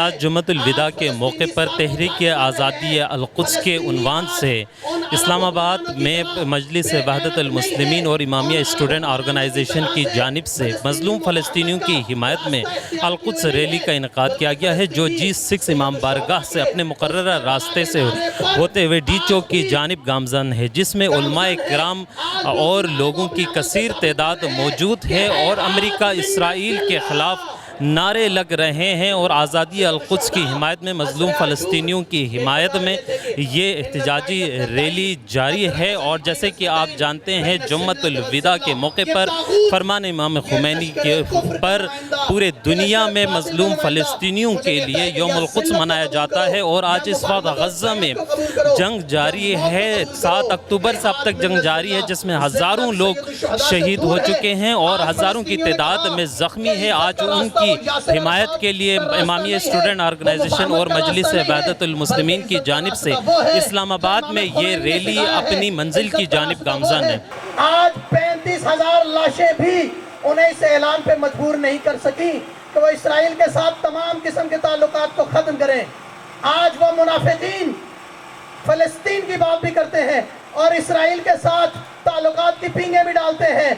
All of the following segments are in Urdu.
آج جمعۃ الوداع کے موقع پر تحریک آزادی القدس کے عنوان سے اسلام آباد میں مجلس وحدت المسلمین اور امامیہ اسٹوڈنٹ آرگنائزیشن کی جانب سے مظلوم فلسطینیوں کی حمایت میں القدس ریلی کا انعقاد کیا گیا ہے، جو G6 امام بارگاہ سے اپنے مقررہ راستے سے ہوتے ہوئے ڈی چوک کی جانب گامزن ہے، جس میں علماء کرام اور لوگوں کی کثیر تعداد موجود ہے اور امریکہ اسرائیل کے خلاف نعرے لگ رہے ہیں اور آزادی القدس کی حمایت میں مظلوم فلسطینیوں کی حمایت میں یہ احتجاجی ریلی جاری ہے۔ اور جیسے کہ آپ جانتے ہیں جمعۃ الوداع کے موقع پر فرمان امام خمینی کے پر پورے دنیا میں مظلوم فلسطینیوں کے لیے یوم القدس منایا جاتا ہے، اور آج اس وقت غزہ میں جنگ جاری ہے۔ 7 اکتوبر سے اب تک جنگ جاری ہے، جس میں ہزاروں لوگ شہید ہو چکے ہیں اور ہزاروں کی تعداد میں زخمی ہے۔ آج ان کی حمایت کے لیے امامیہ اسٹوڈنٹ آرگنائزیشن اور مجلس وحدت المسلمین کی جانب سے اسلام آباد میں یہ ریلی اپنی منزل کی جانب گامزن ہے۔ آج 35,000 لاشیں بھی انہیں اس اعلان پہ مجبور نہیں کر سکی کہ وہ اسرائیل کے ساتھ تمام قسم کے تعلقات کو ختم کریں۔ آج وہ منافقین فلسطین کی بات بھی کرتے ہیں اور اسرائیل کے ساتھ تعلقات کی پینگیں بھی ڈالتے ہیں۔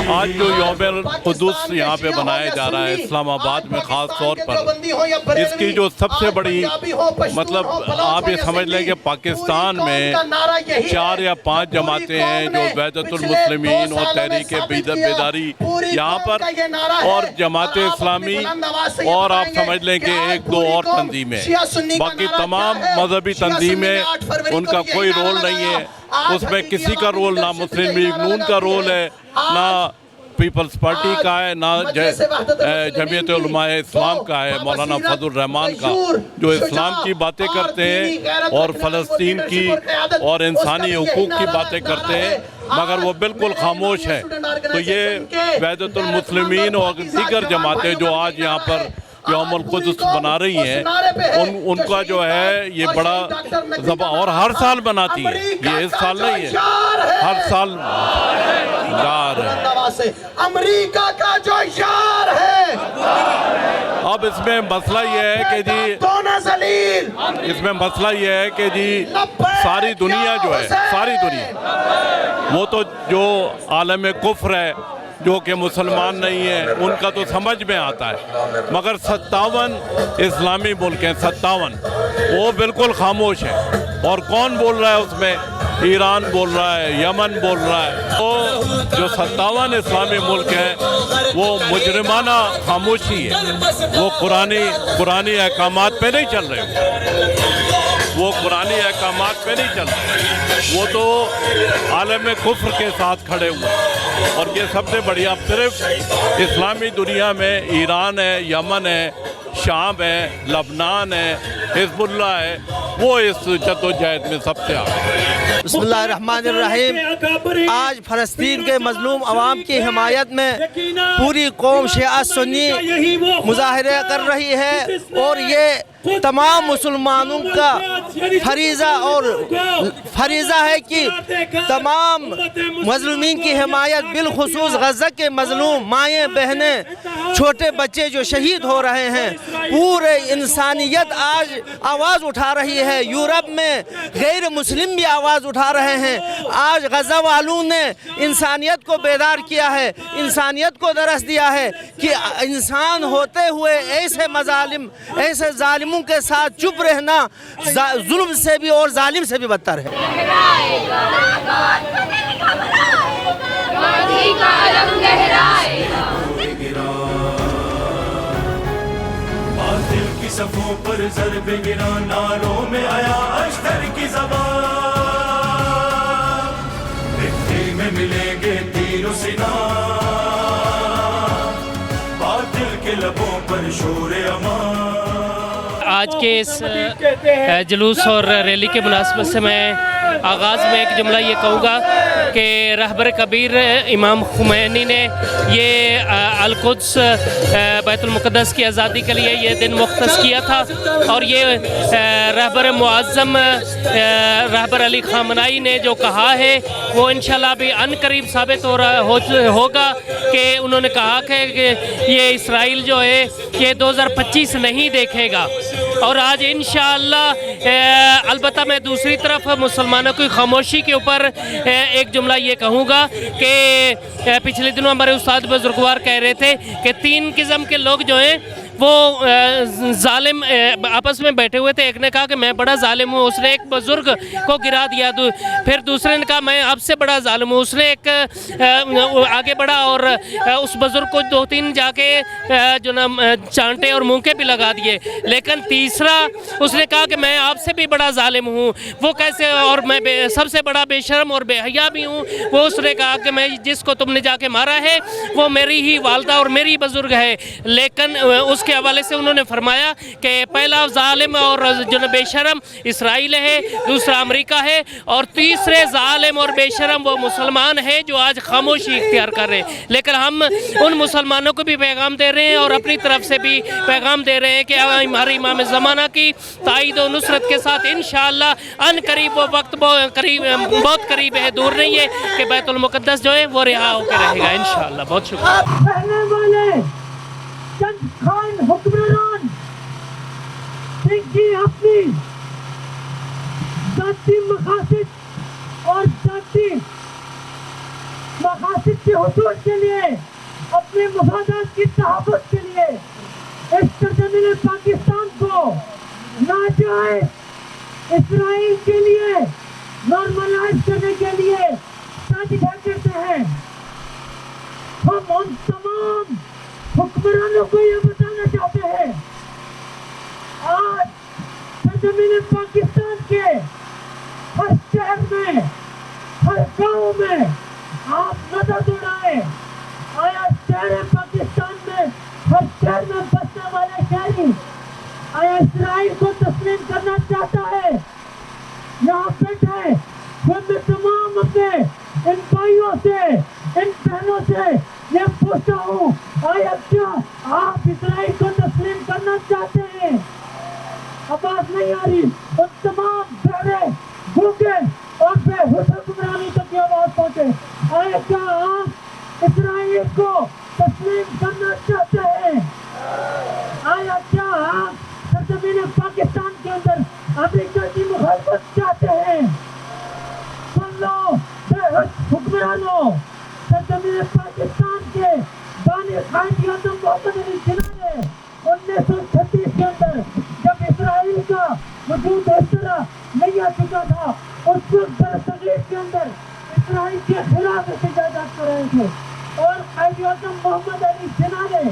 آج جو یوم القدس یہاں پہ بنایا جا رہا ہے اسلام آباد میں خاص طور پر، اس کی جو سب سے بڑی مطلب آپ یہ سمجھ لیں کہ پاکستان میں 4 یا 5 جماعتیں ہیں جو وحدت المسلمین اور تحریک بیداری یہاں پر، اور جماعت اسلامی، اور آپ سمجھ لیں کہ 1-2 اور تنظیمیں، باقی تمام مذہبی تنظیمیں ان کا کوئی رول نہیں ہے۔ اس میں کسی کا رول نہ مسلم لیگ نون کا رول ہے، نہ پیپلز پارٹی کا ہے، نہ جمعیت علماء اسلام کا ہے، مولانا فضل الرحمان کا، جو اسلام کی باتیں کرتے ہیں اور فلسطین کی اور انسانی حقوق کی باتیں کرتے ہیں، مگر وہ بالکل خاموش ہیں۔ تو یہ وحدت المسلمین اور دیگر جماعتیں جو آج یہاں پر یوم القدس بنا رہی ہیں، ان کا جو ہے یہ بڑا اور ہر سال بناتی ہے، یہ اس سال نہیں ہے، ہر سال یار ہے، امریکہ کا جو یار ہے۔ اب اس میں مسئلہ یہ ہے کہ جی ساری دنیا جو ہے، ساری دنیا، وہ تو جو عالم کفر ہے، جو کہ مسلمان نہیں ہیں، ان کا تو سمجھ میں آتا ہے، مگر 57 اسلامی ملک ہیں، 57 وہ بالکل خاموش ہیں۔ اور کون بول رہا ہے اس میں؟ ایران بول رہا ہے، یمن بول رہا ہے۔ تو جو 57 اسلامی ملک ہیں وہ مجرمانہ خاموشی ہے، وہ قرآنی احکامات پہ نہیں چل رہے، وہ قرآنی احکامات پہ نہیں چل رہے، وہ تو عالم کفر کے ساتھ کھڑے ہوئے ہیں۔ اور یہ سب سے بڑی اب صرف اسلامی دنیا میں ایران ہے، یمن ہے، شام ہے، لبنان ہے، حزب اللہ ہے، وہ اس جدوجہد میں سب سے آگے۔ بسم اللہ الرحمن الرحیم۔ آج فلسطین کے مظلوم عوام کی حمایت میں پوری قوم شیعہ سنی مظاہرے کر رہی ہے، اور یہ تمام مسلمانوں کا فریضہ ہے کہ تمام مظلومین کی حمایت، بالخصوص غزہ کے مظلوم مائیں بہنیں، چھوٹے بچے جو شہید ہو رہے ہیں، پورے انسانیت آج آواز اٹھا رہی ہے۔ یورپ میں غیر مسلم بھی آواز اٹھا رہے ہیں۔ آج غزہ والوں نے انسانیت کو بیدار کیا ہے، انسانیت کو درس دیا ہے کہ انسان ہوتے ہوئے ایسے ظالموں کے ساتھ چپ رہنا ظلم سے بھی اور ظالم سے بھی بدتر ہے۔ صفوں پر ضرب گرا، ناروں میں آیا اشتر کی زبان، مٹی میں ملیں گے تیر و سنان، باطل کے لبوں پر شور امان۔ آج کے اس جلوس اور ریلی کے مناسبت سے میں آغاز میں ایک جملہ یہ کہوں گا کہ رہبر کبیر امام خمینی نے یہ القدس بیت المقدس کی آزادی کے لیے یہ دن مختص کیا تھا، اور یہ رہبر معظم رہبر علی خامنائی نے جو کہا ہے وہ انشاءاللہ بھی ان قریب ثابت ہوگا کہ انہوں نے کہا کہ یہ اسرائیل جو ہے یہ 2025 نہیں دیکھے گا. اور آج انشاءاللہ البتہ میں دوسری طرف مسلمانوں کی خاموشی کے اوپر ایک جملہ یہ کہوں گا کہ پچھلے دنوں ہمارے استاد بزرگوار کہہ رہے تھے کہ 3 قسم کے لوگ جو ہیں وہ ظالم آپس میں بیٹھے ہوئے تھے. ایک نے کہا کہ میں بڑا ظالم ہوں، اس نے ایک بزرگ کو گرا دیا. پھر دوسرے نے کہا میں آپ سے بڑا ظالم ہوں، اس نے ایک آگے بڑھا اور اس بزرگ کو 2-3 جا کے جو نا چانٹے اور منکے بھی لگا دیے. لیکن تیسرا اس نے کہا کہ میں آپ سے بھی بڑا ظالم ہوں. وہ کیسے؟ اور میں سب سے بڑا بے شرم اور بے حیا بھی ہوں. وہ اس نے کہا کہ میں جس کو تم نے جا کے مارا ہے وہ میری ہی والدہ اور میری بزرگ ہے. لیکن اس کے حوالے سے انہوں نے فرمایا کہ پہلا ظالم اور جو بے شرم اسرائیل ہے، دوسرا امریکہ ہے، اور تیسرے ظالم اور بے شرم وہ مسلمان ہیں جو آج خاموشی اختیار کر رہے ہیں. لیکن ہم ان مسلمانوں کو بھی پیغام دے رہے ہیں اور اپنی طرف سے بھی پیغام دے رہے ہیں کہ ہمارے امام زمانہ کی تائید و نصرت کے ساتھ انشاءاللہ ان قریب وہ وقت بہت قریب ہے، دور نہیں ہے کہ بیت المقدس جو ہے وہ رہا ہو کے رہے گا انشاءاللہ. بہت شکریہ. چند خان حکمران جن کی اپنی ذاتی مقاصد اور ذاتی مقاصد کے حصول کے لیے، اپنے مفادات کی تحفظ کے لیے اس سرزمین پاکستان کو ناجائز اسرائیل کے لیے نارملائز کرنے کے لیے سازشیں کرتے ہیں. ہم ان تمام حکمرانوں کو یہ بتانا چاہتے ہیں آج سرزمین پاکستان کے ہر شہر میں، ہر گاؤں میں آپ نظر دوڑائیں. آیا شہر پاکستان میں ہر شہر میں بسنے والے شہری آیا اسرائیل کو تسلیم کرنا چاہتا ہے؟ یہاں بیٹھے میں تمام اپنے ان بھائیوں سے، ان بہنوں سے یہ پوچھتا ہوں، آیا کیا آپ اسرائیل کو تسلیم کرنا چاہتے ہیں؟ آواز نہیں آ رہی. ان تمام بہرے بھوکے اور بے ہوش حکمرانی تک کی آواز پہنچے. آیا کیا آپ اسرائیل کو تسلیم کرنا چاہتے ہیں؟ آیا کیا آپ سرزمین پاکستان کے اندر امریکہ کی مخالفت چاہتے ہیں؟ سن لو بے ہوش حکمرانوں، سرزمین پاکستان کے بانی قائد اعظم محمد علی جناح نے 1936 کے اندر جب اسرائیل کا وجود اس طرح نہیں آ چکا تھا، اس وقت برصغیر کے اندر اسرائیل کے خلاف احتجاجات کر رہے تھے، اور قائد اعظم محمد علی جناح نے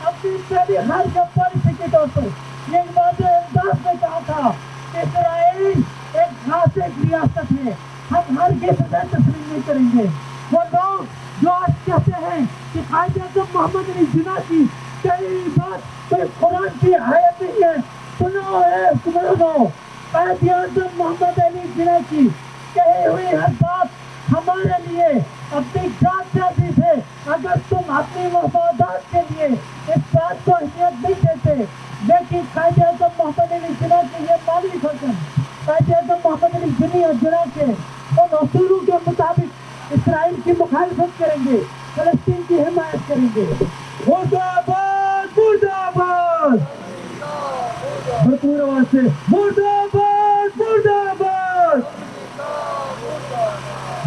اپنی پہلی خارجہ پالیسی کے طور پر یہ واضح انداز میں کہا تھا کہ اسرائیل ایک غاصب ریاست ہے، ہم ہرگز اسے تسلیم نہیں کریں گے. وہ لوگ جو آج کہتے ہیں کہ قائد اعظم محمد علی جناح کی کہی بات کوئی قرآن کی آیت نہیں ہے، سنو ہے حکمرانوں، قائد اعظم محمد علی جناح کی کہی ہوئی ہر بات ہمارے لیے اپنی جان سے عزیز ہے. اگر تم اپنی مفادات کے لیے اس بات کو اہمیت نہیں دیتے، لیکن قائد اعظم محمد علی جناح کے یہ مالی حکم، قائد اعظم محمد علی جناح کے ان اصولوں کے مطابق اسرائیل کی مخالفت کریں گے، فلسطین کی حمایت کریں گے. مرد آباد، مرد آباد، بھرپور آواز سے مرد آباد، مرد آباد،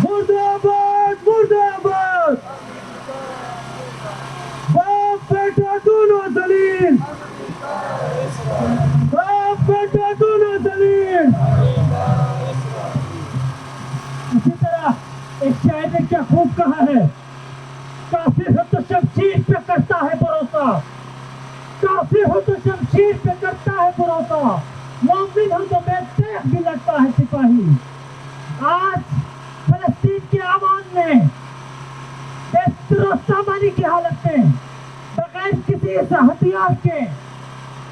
مرد آباد، مرد آباد. باپ بیٹا دونوں ذلیل، باپ بیٹا دونوں ذلیل. اسی طرح ایک شاعر نے کیا خوب کہا ہے، کافر ہو تو شمشیر پہ کرتا ہے بھروسہ، کافر ہو تو شمشیر پہ کرتا ہے بھروسہ، مومن ہو تو بے تیغ بھی لڑتا ہے سپاہی. آج فلسطین کے عوام میں بے سامانی کی حالت میں بغیر کسی ہتھیار کے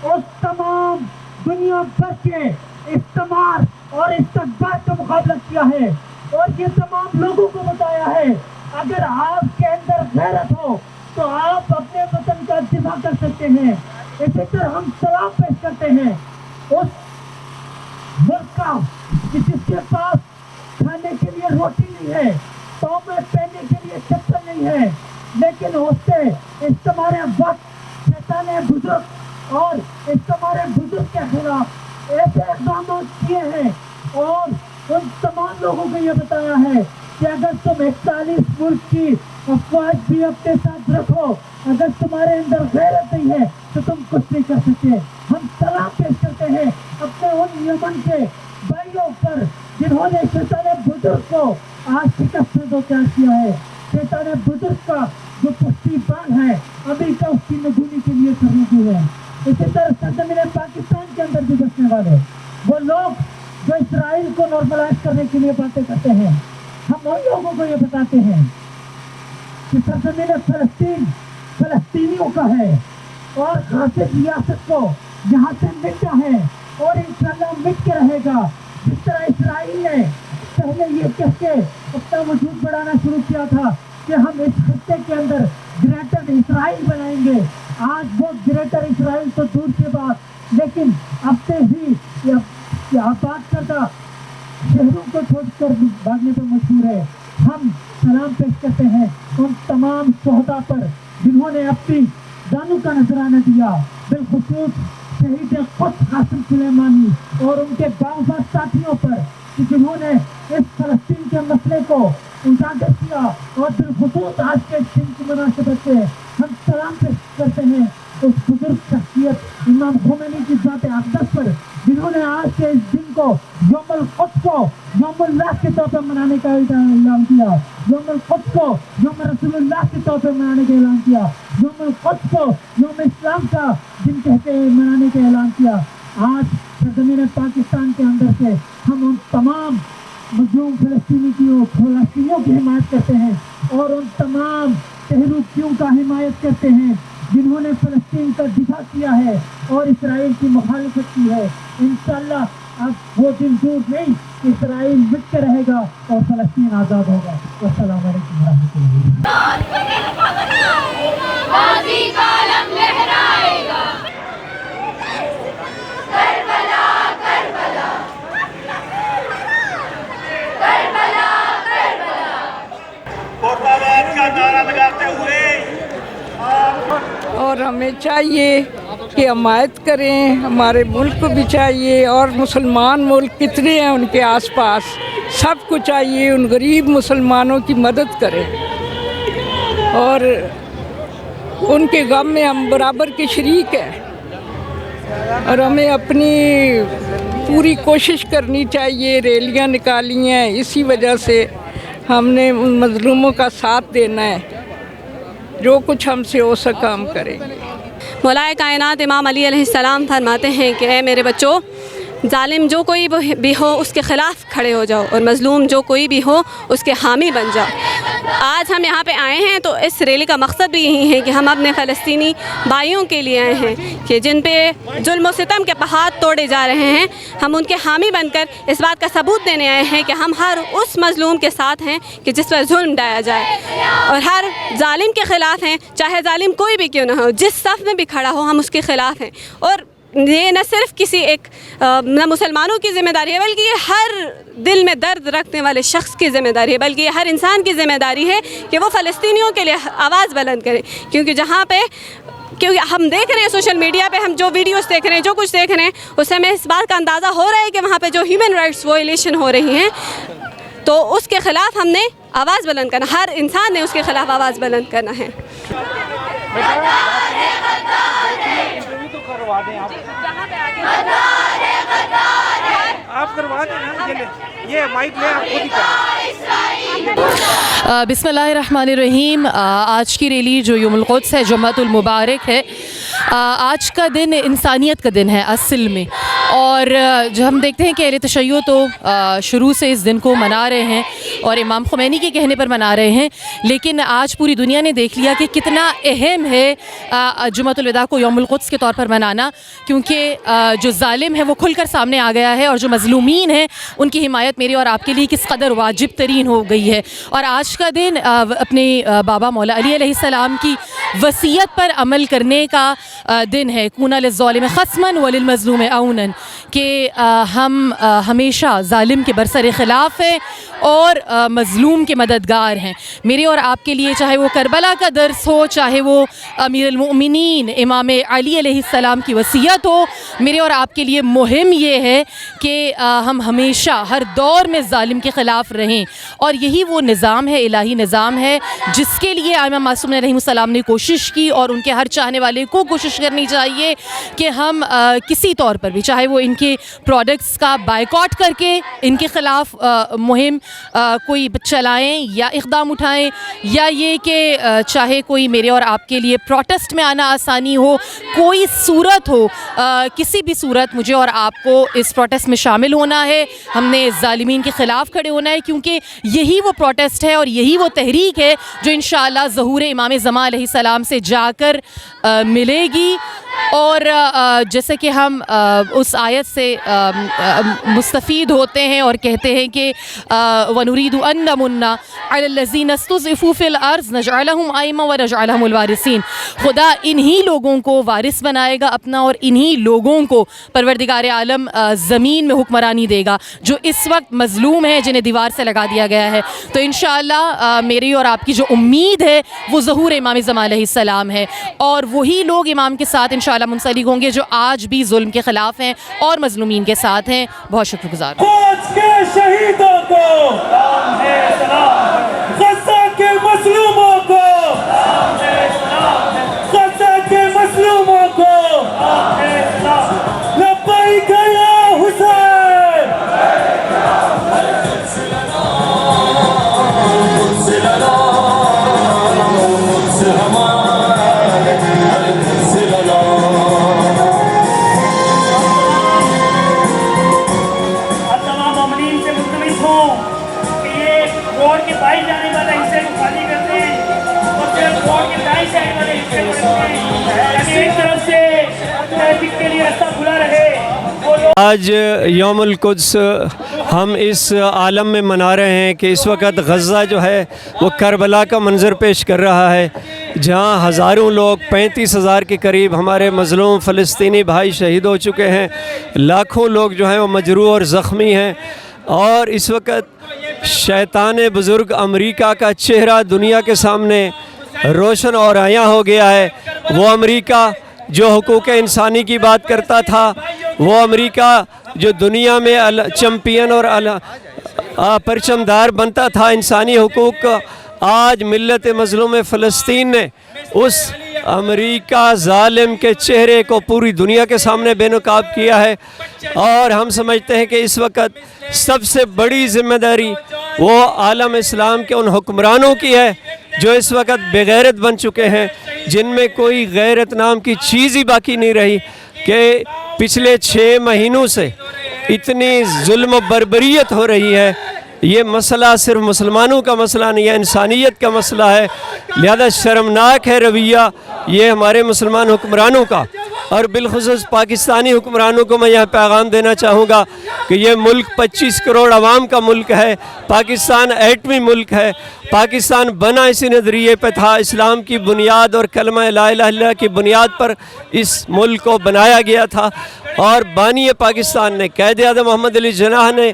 اس تمام دنیا بھر کے استعمار اور استقبال کا مقابلہ کیا ہے اور یہ تمام لوگوں کو بتایا ہے اگر آپ کے اندر غیرت ہو تو آپ اپنے وطن کا دفاع کر سکتے ہیں. اسی طرح ہم سلام پیش کرتے ہیں اس ملک کا کہ جس کے پاس کھانے کے لیے روٹی نہیں ہے, پاؤں میں پہننے کے لیے چپل نہیں ہے, لیکن اس سے استعمال وقت شیطان بزرگ اور استعمال بزرگ کے خلاف ایسے اقدامات کیے ہیں اور ان تمام لوگوں کو یہ بتایا ہے کہ اگر تم 41 ملک کی افواج بھی اپنے ساتھ رکھو, اگر تمہارے اندر غیرت نہیں ہے تو تم کچھ نہیں کر سکتے. ہم سلام پیش کرتے ہیں اپنے ان یمن کے بھائیوں پر جنہوں نے شیطان بزرگ کو آج شکست دو تیار کیا ہے. شیطان بزرگ کا جو پشتیبان ہے امریکہ اس کی نگونی کے لیے سرنگی ہے. اسی طرح سرزمین پاکستان کے اندر بھی بسنے والے وہ لوگ جو اسرائیل کو نارملائز کرنے کے لیے باتیں کرتے ہیں, ہم ان لوگوں کو یہ بتاتے ہیں کہ سرزمین فلسطین فلسطینیوں کا ہے اور غاصب ریاست کو یہاں سے مٹا ہے اور انشاءاللہ مٹ کے رہے گا. جس طرح اسرائیل نے پہلے یہ کہہ کے اپنا وجود بڑھانا شروع کیا تھا کہ ہم اس خطے کے اندر گریٹر اسرائیل بنائیں گے, آج وہ گریٹر اسرائیل تو دور کے بعد لیکن اب سے ہی آباد کردہ شہروں کو چھوڑ کر بھاگنے پر مشہور ہے. ہم سلام پیش کرتے ہیں ان تمام شہداء پر جنہوں نے اپنی جانوں کا نذرانہ دیا, بالخصوص شہید قدس قاسم سلیمانی اور ان کے باوفا ساتھیوں پر کہ جنہوں نے اس فلسطین کے مسئلے کو اجاگر کیا اور بالخصوص آج کے دن کی مناسبت سے ہم سلام پیش کرتے ہیں اس بزرگ شخصیت امام خمینی کی ذات اقدس پر جنہوں نے آج کے اس دن کو یوم القدس کو یوم اللہ کے طور پر منانے کا اعلان کیا, یوم القدس کو یوم رسول اللہ کے طور پر منانے کا اعلان کیا, یوم القدس کو یوم اسلام کا دن کہتے ہیں منانے کا اعلان کیا. آج سرزمین پاکستان کے اندر سے ہم ان تمام مظلوم فلسطینیوں کی حمایت کرتے ہیں اور ان تمام تحریکیوں کا حمایت کرتے ہیں جنہوں نے فلسطین کا دفاع کیا ہے اور اسرائیل کی مخالفت کی ہے. انشاءاللہ اب وہ دن دور نہیں کہ اسرائیل مٹ کے رہے گا اور فلسطین آزاد ہوگا. السلام علیکم ورحمۃ اور ہمیں چاہیے کہ حمایت کریں, ہمارے ملک کو بھی چاہیے اور مسلمان ملک کتنے ہیں ان کے آس پاس سب کو چاہیے ان غریب مسلمانوں کی مدد کریں اور ان کے غم میں ہم برابر کے شریک ہیں اور ہمیں اپنی پوری کوشش کرنی چاہیے. ریلیاں نکالی ہیں, اسی وجہ سے ہم نے ان مظلوموں کا ساتھ دینا ہے, جو کچھ ہم سے ہو سکا ہم کریں گے. مولائے کائنات امام علی علیہ السلام فرماتے ہیں کہ اے میرے بچوں, ظالم جو کوئی بھی ہو اس کے خلاف کھڑے ہو جاؤ اور مظلوم جو کوئی بھی ہو اس کے حامی بن جاؤ. آج ہم یہاں پہ آئے ہیں تو اس ریلی کا مقصد بھی یہی ہے کہ ہم اپنے فلسطینی بھائیوں کے لیے آئے ہیں کہ جن پہ ظلم و ستم کے پہاڑ توڑے جا رہے ہیں, ہم ان کے حامی بن کر اس بات کا ثبوت دینے آئے ہیں کہ ہم ہر اس مظلوم کے ساتھ ہیں کہ جس پر ظلم ڈھایا جائے اور ہر ظالم کے خلاف ہیں, چاہے ظالم کوئی بھی کیوں نہ ہو, جس صف میں بھی کھڑا ہو ہم اس کے خلاف ہیں. اور یہ نہ صرف کسی ایک نہ مسلمانوں کی ذمہ داری ہے بلکہ یہ ہر دل میں درد رکھنے والے شخص کی ذمہ داری ہے, بلکہ یہ ہر انسان کی ذمہ داری ہے کہ وہ فلسطینیوں کے لیے آواز بلند کرے. کیونکہ ہم دیکھ رہے ہیں سوشل میڈیا پہ, ہم جو ویڈیوز دیکھ رہے ہیں, جو کچھ دیکھ رہے ہیں, اس سے ہمیں اس بات کا اندازہ ہو رہا ہے کہ وہاں پہ جو ہیومن رائٹس وائلیشن ہو رہی ہیں تو اس کے خلاف ہم نے آواز بلند کرنا, ہر انسان نے اس کے خلاف آواز بلند کرنا ہے. بسم اللہ الرحمن الرحیم. آج کی ریلی جو یوم القدس ہے, جمعۃ المبارک ہے, آج کا دن انسانیت کا دن ہے اصل میں, اور جو ہم دیکھتے ہیں کہ اہل تشیع تو شروع سے اس دن کو منا رہے ہیں اور امام خمینی کے کہنے پر منا رہے ہیں، لیکن آج پوری دنیا نے دیکھ لیا کہ کتنا اہم ہے جمعۃ الوداع کو یوم القدس کے طور پر منانا، کیونکہ جو ظالم ہے وہ کھل کر سامنے آ گیا ہے اور جو مظلومین ہیں ان کی حمایت میرے اور آپ کے لیے کس قدر واجب ترین ہو گئی ہے۔ اور آج کا دن اپنے بابا مولا علی علیہ السلام کی وصیت پر عمل کرنے کا دن ہے، کون للظالم خصما وللمظلوم عونا، کہ ہم ہمیشہ ظالم کے برسر خلاف ہیں اور مظلوم کے مددگار ہیں۔ میرے اور آپ کے لیے چاہے وہ کربلا کا درس ہو، چاہے وہ امیر المؤمنین امام علی علیہ السلام کی وصیت ہو، میرے اور آپ کے لیے مہم یہ ہے کہ ہم ہمیشہ ہر دور میں ظالم کے خلاف رہیں، اور یہی وہ نظام ہے، الہی نظام ہے، جس کے لیے امام معصوم علیہ السلام نے کوشش کی، اور ان کے ہر چاہنے والے کو کوشش کرنی چاہیے کہ ہم کسی طور پر بھی، چاہے وہ ان کے پروڈکٹس کا بائیکاٹ کر کے ان کے خلاف مہم کوئی چلائیں یا اقدام اٹھائیں، یا یہ کہ چاہے کوئی میرے اور آپ کے لیے پروٹیسٹ میں آنا آسانی ہو، کوئی صورت ہو، کسی بھی صورت مجھے اور آپ کو اس پروٹیسٹ میں شامل ہونا ہے، ہم نے ظالمین کے خلاف کھڑے ہونا ہے، کیونکہ یہی وہ پروٹیسٹ ہے اور یہی وہ تحریک ہے جو انشاءاللہ ظہور امام زمان علیہ السلام سے جا کر ملے گی۔ اور جیسے کہ ہم اس آیت سے مستفید ہوتے ہیں اور کہتے ہیں کہ وَنُرِيدُ أَن نَّمُنَّ عَلَى الَّذِينَ اسْتُضْعِفُوا فِي الْأَرْضِ نَجْعَلَهُمْ أَئِمَّةً وَنَجْعَلَهُمُ الْوَارِثِينَ، خدا انہی لوگوں کو وارث بنائے گا اپنا، اور انہی لوگوں کو پروردگار عالم زمین میں حکمرانی دے گا جو اس وقت مظلوم ہیں، جنہیں دیوار سے لگا دیا گیا ہے۔ تو انشاءاللہ میری اور آپ کی جو امید ہے وہ ظہور امام زمان علیہ السلام ہے، اور وہی لوگ امام کے ساتھ انشاءاللہ منسلک ہوں گے جو آج بھی ظلم کے خلاف ہیں اور مظلومین کے ساتھ ہیں۔ بہت شکر گزار قدس کے شہیدوں کو، غزہ کے مظلوموں کو، غزہ کے مظلوموں کو، لبیک یا حسین۔ آج یوم القدس ہم اس عالم میں منا رہے ہیں کہ اس وقت غزہ جو ہے وہ کربلا کا منظر پیش کر رہا ہے، جہاں ہزاروں لوگ 35,000 کے قریب ہمارے مظلوم فلسطینی بھائی شہید ہو چکے ہیں، لاکھوں لوگ جو ہیں وہ مجروح اور زخمی ہیں، اور اس وقت شیطان بزرگ امریکہ کا چہرہ دنیا کے سامنے روشن اور عیاں ہو گیا ہے۔ وہ امریکہ جو حقوق انسانی کی بات کرتا تھا، وہ امریکہ جو دنیا میں چمپئن اور پرچمدار بنتا تھا انسانی حقوق کا، آج ملت مظلوم فلسطین نے اس امریکہ ظالم کے چہرے کو پوری دنیا کے سامنے بے نقاب کیا ہے۔ اور ہم سمجھتے ہیں کہ اس وقت سب سے بڑی ذمہ داری وہ عالم اسلام کے ان حکمرانوں کی ہے جو اس وقت بغیرت بن چکے ہیں، جن میں کوئی غیرت نام کی چیز ہی باقی نہیں رہی، کہ پچھلے 6 مہینوں سے اتنی ظلم و بربریت ہو رہی ہے۔ یہ مسئلہ صرف مسلمانوں کا مسئلہ نہیں ہے، انسانیت کا مسئلہ ہے، لہذا شرمناک ہے رویہ یہ ہمارے مسلمان حکمرانوں کا۔ اور بالخصوص پاکستانی حکمرانوں کو میں یہ پیغام دینا چاہوں گا کہ یہ ملک 25 کروڑ عوام کا ملک ہے، پاکستان ایٹمی ملک ہے، پاکستان بنا اسی نظریے پہ تھا، اسلام کی بنیاد اور کلمہ لا الہ الا اللہ کی بنیاد پر اس ملک کو بنایا گیا تھا، اور بانی پاکستان نے قائد اعظم محمد علی جناح نے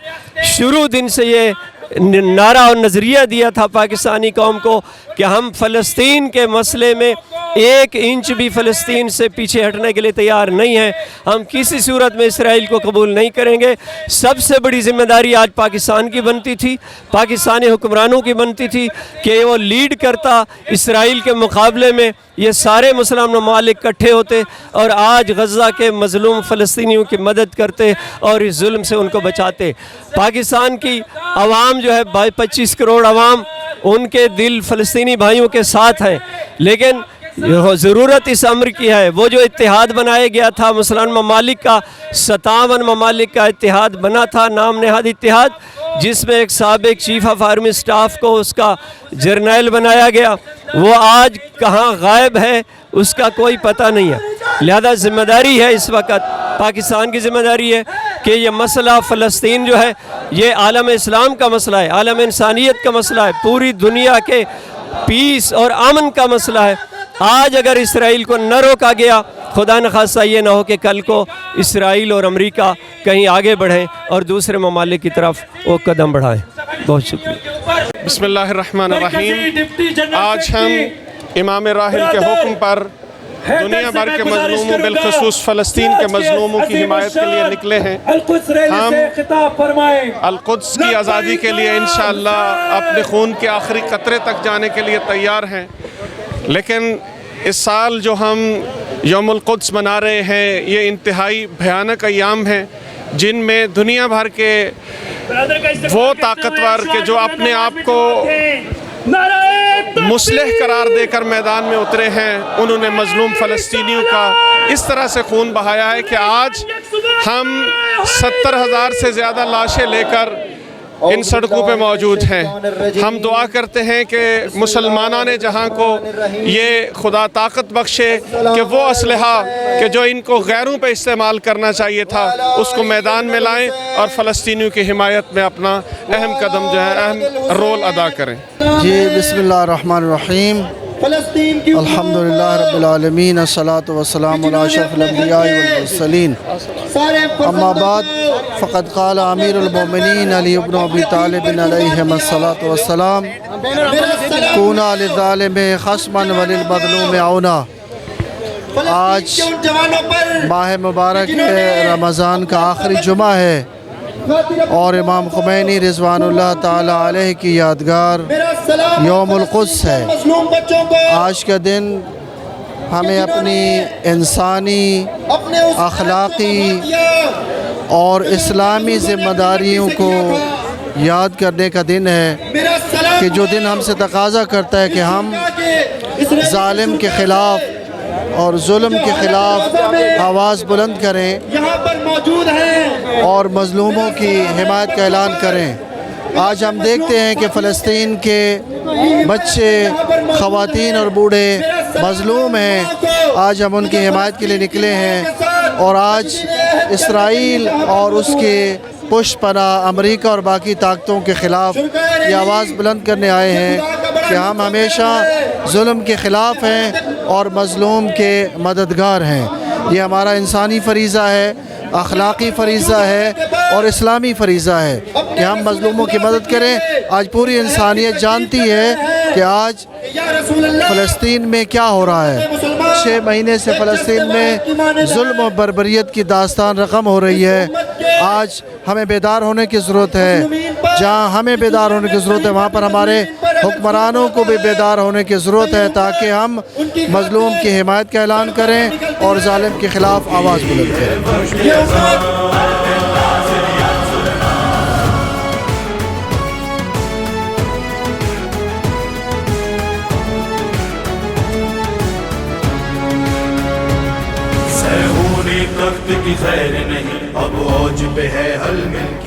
شروع دن سے یہ نعرہ اور نظریہ دیا تھا پاکستانی قوم کو کہ ہم فلسطین کے مسئلے میں 1 انچ بھی فلسطین سے پیچھے ہٹنے کے لیے تیار نہیں ہیں، ہم کسی صورت میں اسرائیل کو قبول نہیں کریں گے۔ سب سے بڑی ذمہ داری آج پاکستان کی بنتی تھی، پاکستانی حکمرانوں کی بنتی تھی کہ وہ لیڈ کرتا اسرائیل کے مقابلے میں، یہ سارے مسلمان ممالک اکٹھے ہوتے اور آج غزہ کے مظلوم فلسطینیوں کی مدد کرتے اور اس ظلم سے ان کو بچاتے۔ پاکستان کی عوام جو ہے 25 کروڑ عوام، ان کے دل فلسطینی بھائیوں کے ساتھ ہیں، لیکن ضرورت اس امر کی ہے. وہ جو اتحاد بنایا گیا تھا مسلمان ممالک کا، 57 ممالک کا اتحاد بنا تھا، نام نہاد اتحاد، جس میں ایک سابق چیف آف آرمی سٹاف کو اس کا جرنیل بنایا گیا، وہ آج کہاں غائب ہے اس کا کوئی پتہ نہیں ہے. لہذا ذمہ داری ہے اس وقت پاکستان کی ذمہ داری ہے کہ یہ مسئلہ فلسطین جو ہے یہ عالم اسلام کا مسئلہ ہے، عالم انسانیت کا مسئلہ ہے، پوری دنیا کے پیس اور امن کا مسئلہ ہے. آج اگر اسرائیل کو نہ روکا گیا، خدا نخواستہ یہ نہ ہو کہ کل کو اسرائیل اور امریکہ کہیں آگے بڑھیں اور دوسرے ممالک کی طرف وہ قدم بڑھائیں. بہت شکریہ. بسم اللہ الرحمن الرحیم. آج ہم امام راحل کے حکم پر دنیا بھر کے مظلوموں بالخصوص فلسطین کے مظلوموں کی حمایت کے لیے نکلے ہیں. ہم القدس کی آزادی کے لیے انشاءاللہ اپنے خون کے آخری قطرے تک جانے کے لیے تیار ہیں. لیکن اس سال جو ہم یوم القدس منا رہے ہیں یہ انتہائی بھیانک ایام ہیں جن میں دنیا بھر کے وہ طاقتور کہ جو اپنے آپ کو مصلح قرار دے کر میدان میں اترے ہیں، انہوں نے مظلوم فلسطینیوں کا اس طرح سے خون بہایا ہے کہ آج ہم 70,000 سے زیادہ لاشیں لے کر ان سڑکوں پہ موجود ہیں. ہم دعا کرتے ہیں کہ مسلمانان جہاں کو یہ خدا طاقت بخشے کہ وہ اسلحہ کہ جو ان کو غیروں پہ استعمال کرنا چاہیے تھا اس کو میدان میں لائیں اور فلسطینیوں کی حمایت میں اپنا اہم قدم جو ہے اہم رول ادا کریں. جی بسم اللہ الرحمن الرحیم. الحمدللہ رب العالمین، الصلاۃ والسلام علی اشرف الانبیاء والمرسلین. اما بعد فقد قال امیر المومنین علی بن ابی طالب علیہم الصلاۃ والسلام کونا للظالم خصما وللمظلوم عونا. آج ماہ مبارک رمضان کا آخری جمعہ ہے اور امام خمینی رضوان اللہ تعالی علیہ کی یادگار یوم القدس ہے. آج کا دن ہمیں اپنی انسانی، اخلاقی اور اسلامی ذمہ داریوں کو یاد کرنے کا دن ہے کہ جو دن ہم سے تقاضا کرتا ہے کہ ہم ظالم کے خلاف اور ظلم کے خلاف آواز بلند کریں اور مظلوموں کی حمایت کا اعلان کریں. آج ہم دیکھتے ہیں کہ فلسطین کے بچے، خواتین اور بوڑھے مظلوم ہیں. آج ہم ان کی حمایت کے لیے نکلے ہیں اور آج اسرائیل اور اس کے پشت پناہ امریکہ اور باقی طاقتوں کے خلاف یہ آواز بلند کرنے آئے ہیں کہ ہم ہمیشہ ظلم کے خلاف ہیں اور مظلوم کے مددگار ہیں. یہ ہمارا انسانی فریضہ ہے، اخلاقی فریضہ ہے اور اسلامی فریضہ ہے کہ ہم مظلوموں کی مدد کریں. آج پوری انسانیت جانتی ہے کہ آج فلسطین میں کیا ہو رہا ہے. 6 مہینے سے فلسطین میں ظلم و بربریت کی داستان رقم ہو رہی ہے. آج ہمیں بیدار ہونے کی ضرورت ہے. جہاں ہمیں بیدار ہونے کی ضرورت ہے وہاں پر ہمارے حکمرانوں کو بھی بیدار ہونے کی ضرورت ہے تاکہ ہم مظلوم کی حمایت کا اعلان کریں اور ظالم کے خلاف آواز بلند کریں.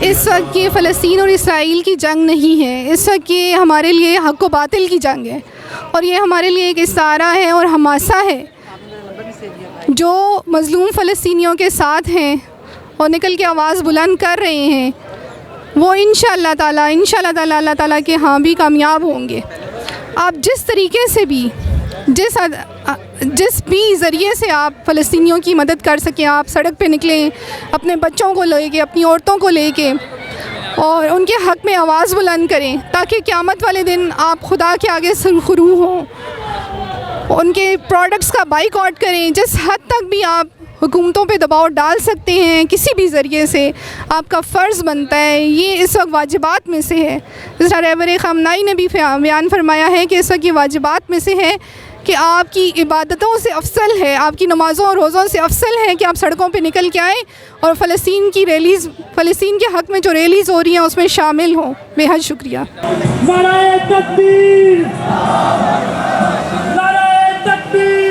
اس وقت یہ فلسطین اور اسرائیل کی جنگ نہیں ہے، اس وقت یہ ہمارے لیے حق و باطل کی جنگ ہے اور یہ ہمارے لیے ایک استعارہ ہے اور حماسہ ہے. جو مظلوم فلسطینیوں کے ساتھ ہیں اور نکل کے آواز بلند کر رہے ہیں وہ انشاءاللہ تعالی اللہ تعالیٰ کے ہاں بھی کامیاب ہوں گے. آپ جس طریقے سے بھی جس بھی ذریعے سے آپ فلسطینیوں کی مدد کر سکیں، آپ سڑک پہ نکلیں اپنے بچوں کو لے کے، اپنی عورتوں کو لے کے اور ان کے حق میں آواز بلند کریں تاکہ قیامت والے دن آپ خدا کے آگے سرخرو ہوں. ان کے پروڈکٹس کا بائیکاٹ کریں. جس حد تک بھی آپ حکومتوں پہ دباؤ ڈال سکتے ہیں کسی بھی ذریعے سے، آپ کا فرض بنتا ہے. یہ اس وقت واجبات میں سے ہے. جس طرح رہبر خامنائی نے بھی بیان فرمایا ہے کہ اس وقت یہ واجبات میں سے ہے کہ آپ کی عبادتوں سے افضل ہے، آپ کی نمازوں اور روزوں سے افضل ہے کہ آپ سڑکوں پہ نکل کے آئیں اور فلسطین کے حق میں جو ریلیز ہو رہی ہیں اس میں شامل ہوں. بے حد شکریہ. نعرہ تکبیر، نعرہ تکبیر.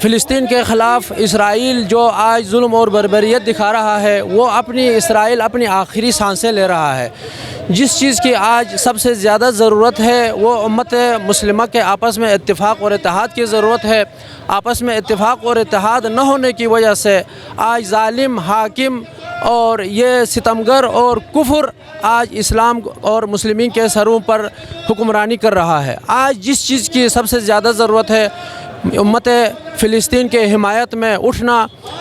فلسطین کے خلاف اسرائیل جو آج ظلم اور بربریت دکھا رہا ہے، وہ اسرائیل اپنی آخری سانسیں لے رہا ہے۔ جس چیز کی آج سب سے زیادہ ضرورت ہے وہ امت مسلمہ کے آپس میں اتفاق اور اتحاد کی ضرورت ہے۔ آپس میں اتفاق اور اتحاد نہ ہونے کی وجہ سے آج ظالم حاکم اور یہ ستمگر اور کفر آج اسلام اور مسلمین کے سروں پر حکمرانی کر رہا ہے۔ آج جس چیز کی سب سے زیادہ ضرورت ہے امت فلسطین کے حمایت میں اٹھنا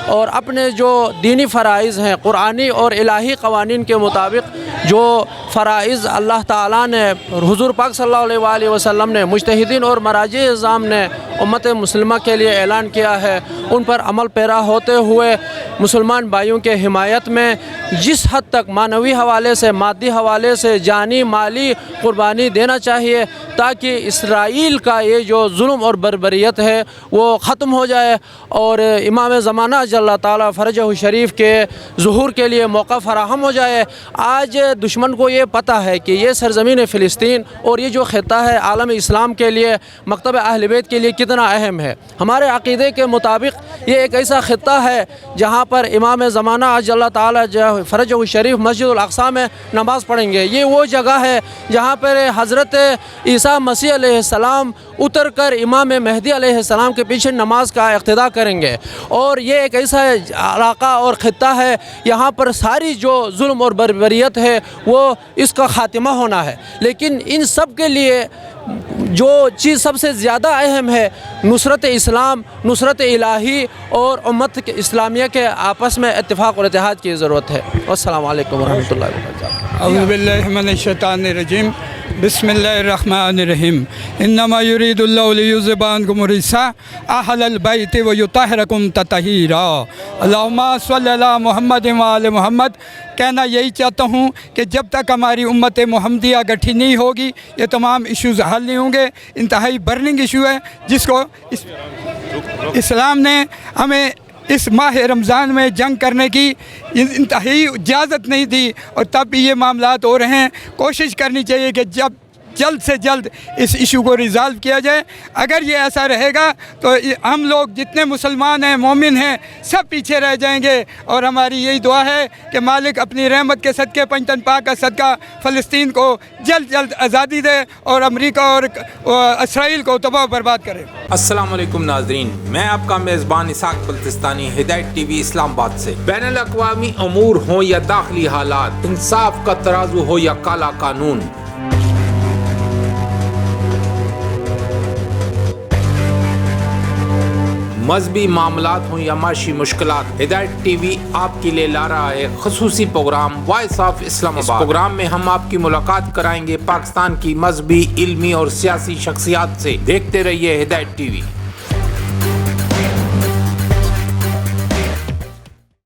اور اپنے جو دینی فرائض ہیں، قرآنی اور الہی قوانین کے مطابق جو فرائض اللہ تعالیٰ نے، حضور پاک صلی اللہ علیہ وآلہ وسلم نے، مجتہدین اور مراجع اعظام نے امت مسلمہ کے لیے اعلان کیا ہے، ان پر عمل پیرا ہوتے ہوئے مسلمان بھائیوں کے حمایت میں جس حد تک معنوی حوالے سے، مادی حوالے سے، جانی مالی قربانی دینا چاہیے تاکہ اسرائیل کا یہ جو ظلم اور بربریت ہے وہ ختم ہو جائے اور امام زمانہ جل اللہ تعالیٰ فرجہ شریف کے ظہور کے لیے موقع فراہم ہو جائے۔ آج دشمن کو یہ پتہ ہے کہ یہ سرزمین فلسطین اور یہ جو خطہ ہے عالم اسلام کے لیے، مکتب اہل بیت کے لیے کتنا اہم ہے۔ ہمارے عقیدے کے مطابق یہ ایک ایسا خطہ ہے جہاں پر امام زمانہ جل اللہ تعالیٰ فرجہ شریف مسجد الاقصیٰ میں نماز پڑھیں گے۔ یہ وہ جگہ ہے جہاں پر حضرت عیسیٰ مسیح علیہ السلام اتر کر امام مہدی علیہ السلام کے پیچھے نماز کا اقتداء کریں گے، اور یہ ایک ایسا علاقہ اور خطہ ہے یہاں پر ساری جو ظلم اور بربریت ہے وہ اس کا خاتمہ ہونا ہے۔ لیکن ان سب کے لیے جو چیز سب سے زیادہ اہم ہے، نصرت اسلام، نصرت الہی اور امت اسلامیہ کے آپس میں اتفاق اور اتحاد کی ضرورت ہے۔ السلام علیکم ورحمۃ اللہ وبرکاتہ۔ اعوذ باللہ من الشیطان الرجیم، بسم اللہ الرحمن الرحیم۔ انما یرید اللہ لیذھب عنکم الرجس اہل البیت ویطہرکم تطہیرا۔ اللہم صلی علی محمد وآل محمد۔ کہنا یہی چاہتا ہوں کہ جب تک ہماری امت محمدیہ گٹھی نہیں ہوگی یہ تمام ایشوز حل نہیں ہوں گے۔ انتہائی برننگ ایشو ہے جس کو اسلام نے ہمیں اس ماہ رمضان میں جنگ کرنے کی انتہائی اجازت نہیں دی، اور تب بھی یہ معاملات ہو رہے ہیں۔ کوشش کرنی چاہیے کہ جلد سے جلد اس ایشو کو ریزالو کیا جائے۔ اگر یہ ایسا رہے گا تو ہم لوگ جتنے مسلمان ہیں، مومن ہیں، سب پیچھے رہ جائیں گے، اور ہماری یہی دعا ہے کہ مالک اپنی رحمت کے صدقے پنجتن پاک کا صدقہ فلسطین کو جلد جلد آزادی دے اور امریکہ اور اسرائیل کو تباہ و برباد کرے۔ السلام علیکم ناظرین، میں آپ کا میزبان اسحاق بلتستانی، ہدایت ٹی وی اسلام آباد سے۔ بین الاقوامی امور ہوں یا داخلی حالات، انصاف کا ترازو ہو یا کالا قانون، مذہبی معاملات ہوں یا معاشی مشکلات، ہدایت ٹی وی آپ کے لیے لا رہا ہے خصوصی پروگرام وائس آف اسلام آباد۔ اس پروگرام میں ہم آپ کی ملاقات کرائیں گے پاکستان کی مذہبی، علمی اور سیاسی شخصیات سے۔ دیکھتے رہیے ہدایت ٹی وی۔